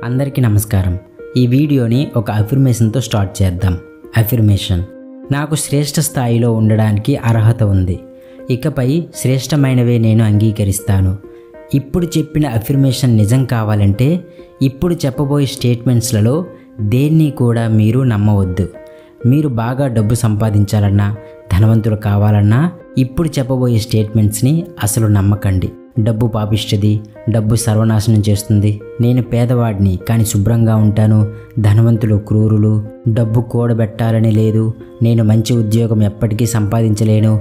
అందరికీ నమస్కారం. ఈ వీడియోని ఒక అఫర్మేషన్తో స్టార్ట్ చేద్దాం. అఫర్మేషన్: నాకు శ్రేష్ఠ స్థాయిలో ఉండడానికి అర్హత ఉంది. ఇకపై శ్రేష్టమైనవే నేను అంగీకరిస్తాను. ఇప్పుడు చెప్పిన అఫర్మేషన్ నిజం కావాలంటే ఇప్పుడు చెప్పబోయే స్టేట్మెంట్స్లలో దేన్ని కూడా మీరు నమ్మవద్దు. మీరు బాగా డబ్బు సంపాదించాలన్నా, ధనవంతులు కావాలన్నా ఇప్పుడు చెప్పబోయే స్టేట్మెంట్స్ని అసలు నమ్మకండి. డబ్బు పాపిస్తుంది, డబ్బు సర్వనాశనం చేస్తుంది, నేను పేదవాడిని కానీ శుభ్రంగా ఉంటాను, ధనవంతులు క్రూరులు, డబ్బు కూడబెట్టాలని లేదు, నేను మంచి ఉద్యోగం ఎప్పటికీ సంపాదించలేను,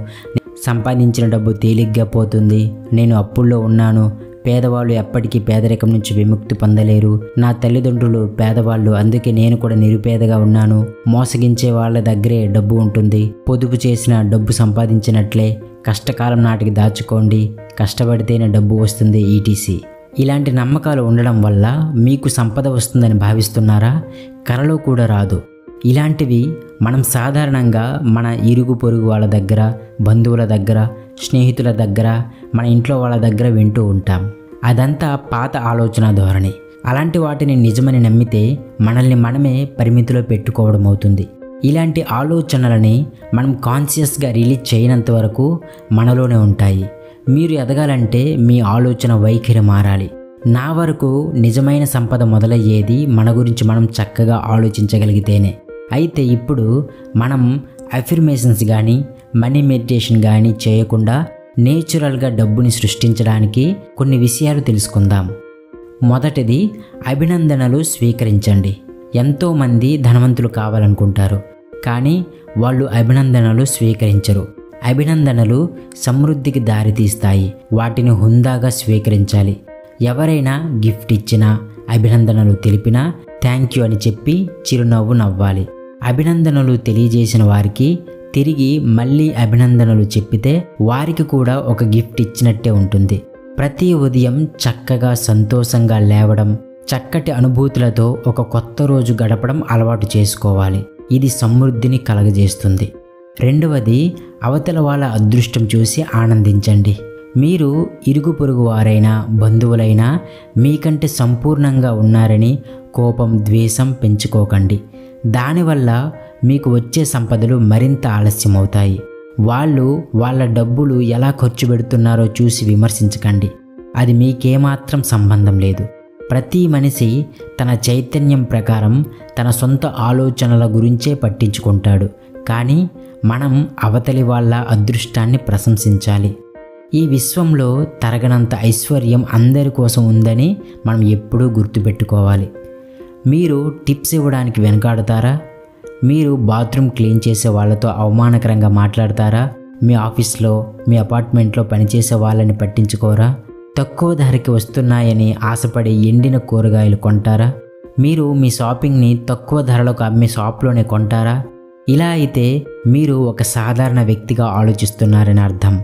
సంపాదించిన డబ్బు తేలిగ్గా పోతుంది, నేను అప్పుల్లో ఉన్నాను, పేదవాళ్ళు ఎప్పటికీ పేదరికం నుంచి విముక్తి పొందలేరు, నా తల్లిదండ్రులు పేదవాళ్ళు అందుకే నేను కూడా నిరుపేదగా ఉన్నాను, మోసగించే వాళ్ళ దగ్గరే డబ్బు ఉంటుంది, పొదుపు చేసిన డబ్బు సంపాదించినట్లే, కష్టకాలం నాటికి దాచుకోండి, కష్టపడితేనే డబ్బు వస్తుంది, ఈటీసీ. ఇలాంటి నమ్మకాలు ఉండడం వల్ల మీకు సంపద వస్తుందని భావిస్తున్నారా? కలలో కూడా రాదు. ఇలాంటివి మనం సాధారణంగా మన ఇరుగు పొరుగు వాళ్ళ దగ్గర, బంధువుల దగ్గర, స్నేహితుల దగ్గర, మన ఇంట్లో వాళ్ళ దగ్గర వింటూ ఉంటాం. అదంతా పాత ఆలోచన ధోరణి. అలాంటి వాటిని నిజమని నమ్మితే మనల్ని మనమే పరిమితిలో పెట్టుకోవడం అవుతుంది. ఇలాంటి ఆలోచనలని మనం కాన్షియస్గా రిలీజ్ చేయనంత వరకు మనలోనే ఉంటాయి. మీరు ఎదగాలంటే మీ ఆలోచన వైఖరి మారాలి. నా వరకు నిజమైన సంపద మొదలయ్యేది మన గురించి మనం చక్కగా ఆలోచించగలిగితేనే. అయితే ఇప్పుడు మనం అఫర్మేషన్స్ కానీ మనీ మెడిటేషన్ కానీ చేయకుండా నేచురల్గా డబ్బుని సృష్టించడానికి కొన్ని విషయాలు తెలుసుకుందాం. మొదటిది, అభినందనలు స్వీకరించండి. ఎంతోమంది ధనవంతులు కావాలనుకుంటారు, కానీ వాళ్ళు అభినందనలు స్వీకరించరు. అభినందనలు సమృద్ధికి దారితీస్తాయి. వాటిని హుందాగా స్వీకరించాలి. ఎవరైనా గిఫ్ట్ ఇచ్చినా, అభినందనలు తెలిపినా థ్యాంక్ యూ అని చెప్పి చిరునవ్వు నవ్వాలి. అభినందనలు తెలియజేసిన వారికి తిరిగి మళ్ళీ అభినందనలు చెప్పితే వారికి కూడా ఒక గిఫ్ట్ ఇచ్చినట్టే ఉంటుంది. ప్రతి ఉదయం చక్కగా సంతోషంగా లేవడం, చక్కటి అనుభూతులతో ఒక కొత్త రోజు గడపడం అలవాటు చేసుకోవాలి. ఇది సమృద్ధిని కలగజేస్తుంది. రెండవది, అవతల వాళ్ళ అదృష్టం చూసి ఆనందించండి. మీరు ఇరుగు పొరుగు వారైనా, బంధువులైనా మీకంటే సంపూర్ణంగా ఉన్నారని కోపం, ద్వేషం పెంచుకోకండి. దానివల్ల మీకు వచ్చే సంపదలు మరింత ఆలస్యమవుతాయి. వాళ్ళు వాళ్ళ డబ్బులు ఎలా ఖర్చు పెడుతున్నారో చూసి విమర్శించకండి. అది మీకేమాత్రం సంబంధం లేదు. ప్రతి మనిషి తన చైతన్యం ప్రకారం తన సొంత ఆలోచనల గురించే పట్టించుకుంటాడు. కానీ మనం అవతలి వాళ్ళ అదృష్టాన్ని ప్రశంసించాలి. ఈ విశ్వంలో తరగనంత ఐశ్వర్యం అందరి కోసం ఉందని మనం ఎప్పుడూ గుర్తుపెట్టుకోవాలి. మీరు టిప్స్ ఇవ్వడానికి వెనకాడతారా? మీరు బాత్రూమ్ క్లీన్ చేసే వాళ్ళతో అవమానకరంగా మాట్లాడతారా? మీ ఆఫీస్లో, మీ అపార్ట్మెంట్లో పనిచేసే వాళ్ళని పట్టించుకోరా? తక్కువ ధరకి వస్తున్నాయని ఆశపడి ఎండిన కూరగాయలు కొంటారా? మీరు మీ షాపింగ్ని తక్కువ ధరలకు అమ్మే షాప్లోనే కొంటారా? ఇలా అయితే మీరు ఒక సాధారణ వ్యక్తిగా ఆలోచిస్తున్నారని అర్థం.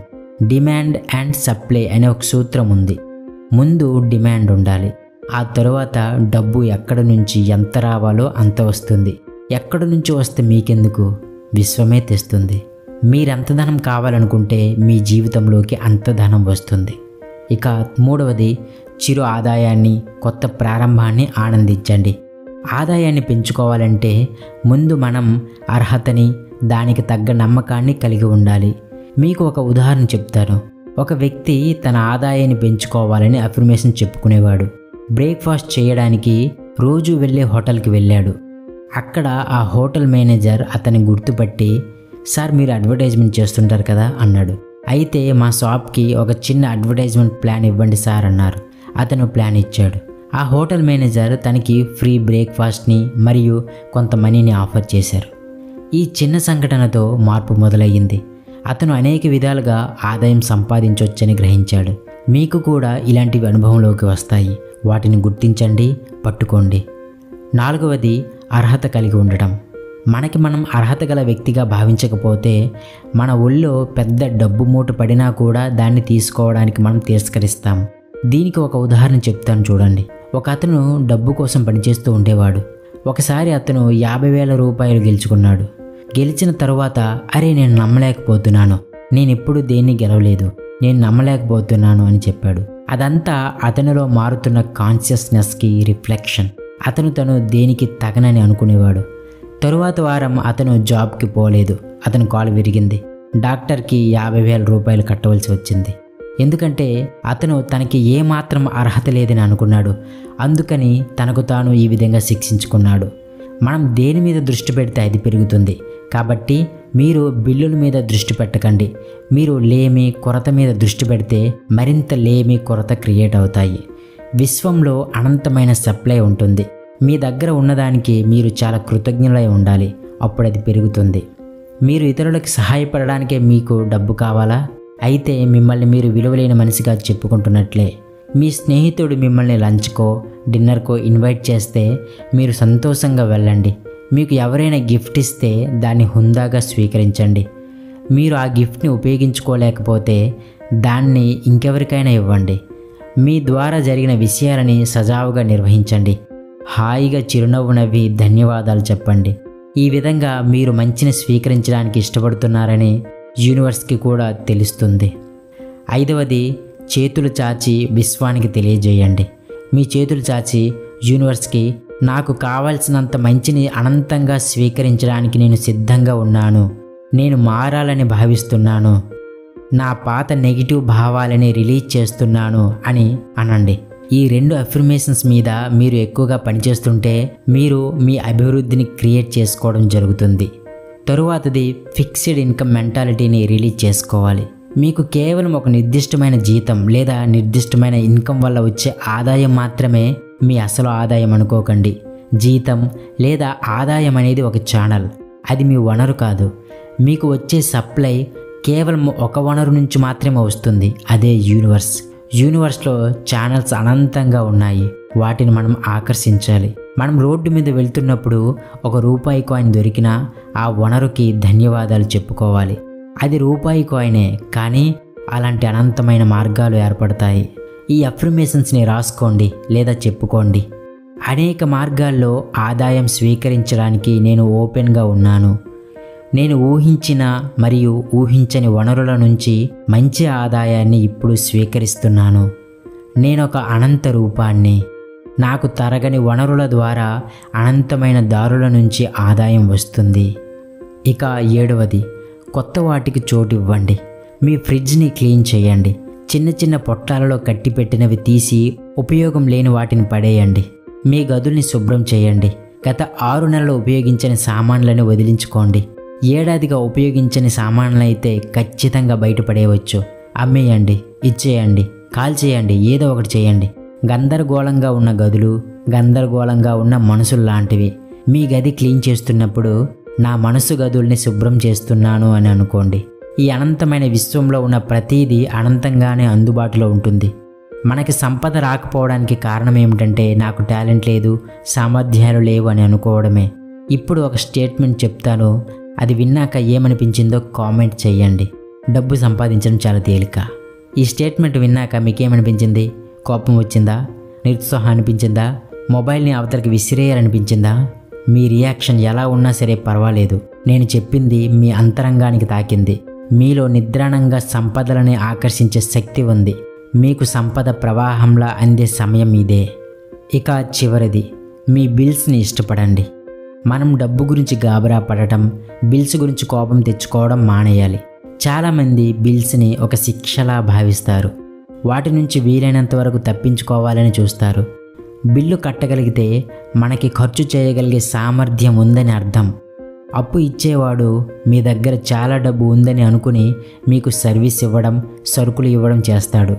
డిమాండ్ అండ్ సప్లై అనే ఒక సూత్రం ఉంది. ముందు డిమాండ్ ఉండాలి. ఆ తరువాత డబ్బు ఎక్కడి నుంచి ఎంత రావాలో అంత వస్తుంది. ఎక్కడి నుంచి వస్తే మీకెందుకు? విశ్వమే తెస్తుంది. మీరెంత ధనం కావాలనుకుంటే మీ జీవితంలోకి అంత ధనం వస్తుంది. ఇక మూడవది, చిరు ఆదాయాన్ని, కొత్త ప్రారంభాన్ని ఆనందించండి. ఆదాయాన్ని పెంచుకోవాలంటే ముందు మనం అర్హతని, దానికి తగ్గ నమ్మకాన్ని కలిగి ఉండాలి. మీకు ఒక ఉదాహరణ చెప్తాను. ఒక వ్యక్తి తన ఆదాయాన్ని పెంచుకోవాలని అఫర్మేషన్ చెప్పుకునేవాడు. బ్రేక్ఫాస్ట్ చేయడానికి రోజు వెళ్ళే హోటల్కి వెళ్ళాడు. అక్కడ ఆ హోటల్ మేనేజర్ అతన్ని గుర్తుపట్టి, సార్ మీరు అడ్వర్టైజ్మెంట్ చేస్తుంటారు కదా అన్నాడు. అయితే మా షాప్కి ఒక చిన్న అడ్వర్టైజ్మెంట్ ప్లాన్ ఇవ్వండి సార్ అన్నారు. అతను ప్లాన్ ఇచ్చాడు. ఆ హోటల్ మేనేజర్ తనకి ఫ్రీ బ్రేక్ఫాస్ట్ని మరియు కొంత మనీని ఆఫర్ చేశారు. ఈ చిన్న సంఘటనతో మార్పు మొదలయ్యింది. అతను అనేక విధాలుగా ఆదాయం సంపాదించవచ్చని గ్రహించాడు. మీకు కూడా ఇలాంటివి అనుభవంలోకి వస్తాయి. వాటిని గుర్తించండి, పట్టుకోండి. నాలుగవది, అర్హత కలిగి ఉండటం. మనకి మనం అర్హత గల వ్యక్తిగా భావించకపోతే మన ఒళ్ళో పెద్ద డబ్బు మూట పడినా కూడా దాన్ని తీసుకోవడానికి మనం తిరస్కరిస్తాం. దీనికి ఒక ఉదాహరణ చెప్తాను చూడండి. ఒక అతను డబ్బు కోసం పనిచేస్తూ ఉండేవాడు. ఒకసారి అతను 50,000 రూపాయలు గెలుచుకున్నాడు. గెలిచిన తరువాత, అరే నేను నమ్మలేకపోతున్నాను, నేనెప్పుడు దేన్ని గెలవలేదు, నేను నమ్మలేకపోతున్నాను అని చెప్పాడు. అదంతా అతనిలో మారుతున్న కాన్షియస్నెస్కి రిఫ్లెక్షన్. అతను తను దేనికి తగనని అనుకునేవాడు. తరువాత వారం అతను జాబ్కి పోలేదు. అతని కాలు విరిగింది. డాక్టర్కి 50,000 రూపాయలు కట్టవలసి వచ్చింది. ఎందుకంటే అతను తనకి ఏమాత్రం అర్హత లేదని అనుకున్నాడు. అందుకని తనకు తాను ఈ విధంగా శిక్షించుకున్నాడు. మనం దేని మీద దృష్టి పెడితే అది పెరుగుతుంది. కాబట్టి మీరు బిల్లుల మీద దృష్టి పెట్టకండి. మీరు లేమి కొరత మీద దృష్టి పెడితే మరింత లేమి కొరత క్రియేట్ అవుతాయి. విశ్వంలో అనంతమైన సప్లై ఉంటుంది. మీ దగ్గర ఉన్నదానికి మీరు చాలా కృతజ్ఞులై ఉండాలి. అప్పుడు అది పెరుగుతుంది. మీరు ఇతరులకు సహాయపడడానికే మీకు డబ్బు కావాలా? అయితే మిమ్మల్ని మీరు విలువలేని మనిషిగా చెప్పుకుంటున్నట్లే. మీ స్నేహితుడు మిమ్మల్ని లంచ్కో డిన్నర్కో ఇన్వైట్ చేస్తే మీరు సంతోషంగా వెళ్ళండి. మీకు ఎవరైనా గిఫ్ట్ ఇస్తే దాన్ని హుందాగా స్వీకరించండి. మీరు ఆ గిఫ్ట్ని ఉపయోగించుకోలేకపోతే దాన్ని ఇంకెవరికైనా ఇవ్వండి. మీ ద్వారా జరిగిన విషయాలని సజావుగా నిర్వహించండి. హాయిగా చిరునవ్వు నవ్వి ధన్యవాదాలు చెప్పండి. ఈ విధంగా మీరు మంచిని స్వీకరించడానికి ఇష్టపడుతున్నారని యూనివర్స్కి కూడా తెలుస్తుంది. 5వది, చేతులు చాచి విశ్వానికి తెలియజేయండి. మీ చేతులు చాచి యూనివర్స్కి నాకు కావాల్సినంత మంచిని అనంతంగా స్వీకరించడానికి నేను సిద్ధంగా ఉన్నాను. నేను మారాలని భావిస్తున్నాను. నా పాత నెగిటివ్ భావాలని రిలీజ్ చేస్తున్నాను అని అనండి. ఈ 2 అఫర్మేషన్స్ మీద మీరు ఎక్కువగా పనిచేస్తుంటే మీరు మీ అభివృద్ధిని క్రియేట్ చేసుకోవడం జరుగుతుంది. తరువాతది, ఫిక్స్డ్ ఇన్కమ్ మెంటాలిటీని రిలీజ్ చేసుకోవాలి. మీకు కేవలం ఒక నిర్దిష్టమైన జీతం లేదా నిర్దిష్టమైన ఇన్కమ్ వల్ల వచ్చే ఆదాయం మాత్రమే మీ అసలు ఆదాయం అనుకోకండి. జీతం లేదా ఆదాయం అనేది ఒక ఛానల్. అది మీ వనరు కాదు. మీకు వచ్చే సప్లై కేవలం ఒక వనరు నుంచి మాత్రమే వస్తుంది. అదే యూనివర్స్. యూనివర్స్లో ఛానల్స్ అనంతంగా ఉన్నాయి. వాటిని మనం ఆకర్షించాలి. మనం రోడ్డు మీద వెళ్తున్నప్పుడు ఒక రూపాయి కాయిన్ దొరికినా ఆ వనరుకి ధన్యవాదాలు చెప్పుకోవాలి. అది రూపాయి కాయినే, కానీ అలాంటి అనంతమైన మార్గాలు ఏర్పడతాయి. ఈ అఫర్మేషన్స్ని రాసుకోండి లేదా చెప్పుకోండి. అనేక మార్గాల్లో ఆదాయం స్వీకరించడానికి నేను ఓపెన్గా ఉన్నాను. నేను ఊహించిన మరియు ఊహించని వనరుల నుంచి మంచి ఆదాయాన్ని ఇప్పుడు స్వీకరిస్తున్నాను. నేనొక అనంత రూపాన్ని. నాకు తరగని వనరుల ద్వారా అనంతమైన దారుల నుంచి ఆదాయం వస్తుంది. ఇక 7వది, కొత్త వాటికి చోటు ఇవ్వండి. మీ ఫ్రిడ్జ్ని క్లీన్ చేయండి. చిన్న చిన్న పొట్లాలలో కట్టిపెట్టినవి తీసి ఉపయోగం లేని వాటిని పడేయండి. మీ గదుల్ని శుభ్రం చేయండి. గత 6 నెలలు ఉపయోగించని సామాన్లను వదిలించుకోండి. ఏడాదిగా ఉపయోగించని సామాన్లైతే ఖచ్చితంగా బయటపడేయవచ్చు. అమ్మేయండి, ఇచ్చేయండి, కాల్చేయండి, ఏదో ఒకటి చేయండి. గందరగోళంగా ఉన్న గదులు, గందరగోళంగా ఉన్న మనసులు లాంటివి. మీ గది క్లీన్ చేస్తున్నప్పుడు నా మనసు గదుల్ని శుభ్రం చేస్తున్నాను అని అనుకోండి. ఈ అనంతమైన విశ్వంలో ఉన్న ప్రతీదీ అనంతంగానే అందుబాటులో ఉంటుంది. మనకి సంపద రాకపోవడానికి కారణం ఏమిటంటే నాకు టాలెంట్ లేదు, సామర్థ్యాలు లేవు అని అనుకోవడమే. ఇప్పుడు ఒక స్టేట్మెంట్ చెప్తాను. అది విన్నాక ఏమనిపించిందో కామెంట్ చేయండి. డబ్బు సంపాదించడం చాలా తేలిక. ఈ స్టేట్మెంట్ విన్నాక మీకేమనిపించింది? కోపం వచ్చిందా? నిరుత్సాహం అనిపించిందా? మొబైల్ని అవతలకి విసిరేయాలనిపించిందా? మీ రియాక్షన్ ఎలా ఉన్నా సరే పర్వాలేదు. నేను చెప్పింది మీ అంతరంగానికి తాకింది. మీలో నిద్రాణంగా సంపదలని ఆకర్షించే శక్తి ఉంది. మీకు సంపద ప్రవాహంలా అందే సమయం ఇదే. ఇక చివరిది, మీ బిల్స్ని ఇష్టపడండి. మనం డబ్బు గురించి గాబరా పడటం, బిల్స్ గురించి కోపం తెచ్చుకోవడం మానేయాలి. చాలామంది బిల్స్ని ఒక శిక్షలా భావిస్తారు. వాటి నుంచి వీలైనంత వరకు తప్పించుకోవాలని చూస్తారు. బిల్లు కట్టగలిగితే మనకి ఖర్చు చేయగలిగే సామర్థ్యం ఉందని అర్థం. అప్పు ఇచ్చేవాడు మీ దగ్గర చాలా డబ్బు ఉందని అనుకుని మీకు సర్వీస్ ఇవ్వడం, సరుకులు ఇవ్వడం చేస్తాడు.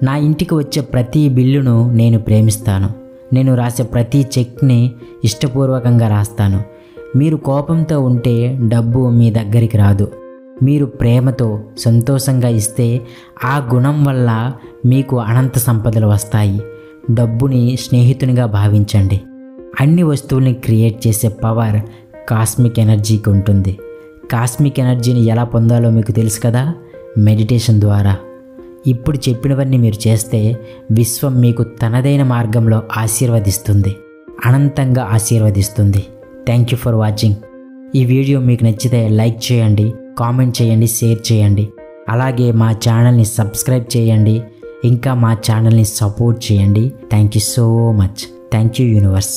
నా ఇంటికి వచ్చే ప్రతి బిల్లును నేను ప్రేమిస్తాను. నేను రాసే ప్రతి చెక్ని ఇష్టపూర్వకంగా రాస్తాను. మీరు కోపంతో ఉంటే డబ్బు మీ దగ్గరికి రాదు. మీరు ప్రేమతో సంతోషంగా ఇస్తే ఆ గుణం వల్ల మీకు అనంత సంపదలు వస్తాయి. డబ్బుని స్నేహితునిగా భావించండి. అన్ని వస్తువుల్ని క్రియేట్ చేసే పవర్ కాస్మిక్ ఎనర్జీకి ఉంటుంది. కాస్మిక్ ఎనర్జీని ఎలా పొందాలో మీకు తెలుసు కదా, మెడిటేషన్ ద్వారా. ఇప్పుడు చెప్పినవన్నీ మీరు చేస్తే విశ్వం మీకు తనదైన మార్గంలో ఆశీర్వదిస్తుంది, అనంతంగా ఆశీర్వదిస్తుంది. Thank you for watching. ఈ వీడియో మీకు నచ్చితే లైక్ చేయండి, కామెంట్ చేయండి, షేర్ చేయండి. అలాగే మా ఛానల్ని సబ్స్క్రైబ్ చేయండి. ఇంకా మా ఛానల్ని సపోర్ట్ చేయండి. Thank you so much. Thank you universe.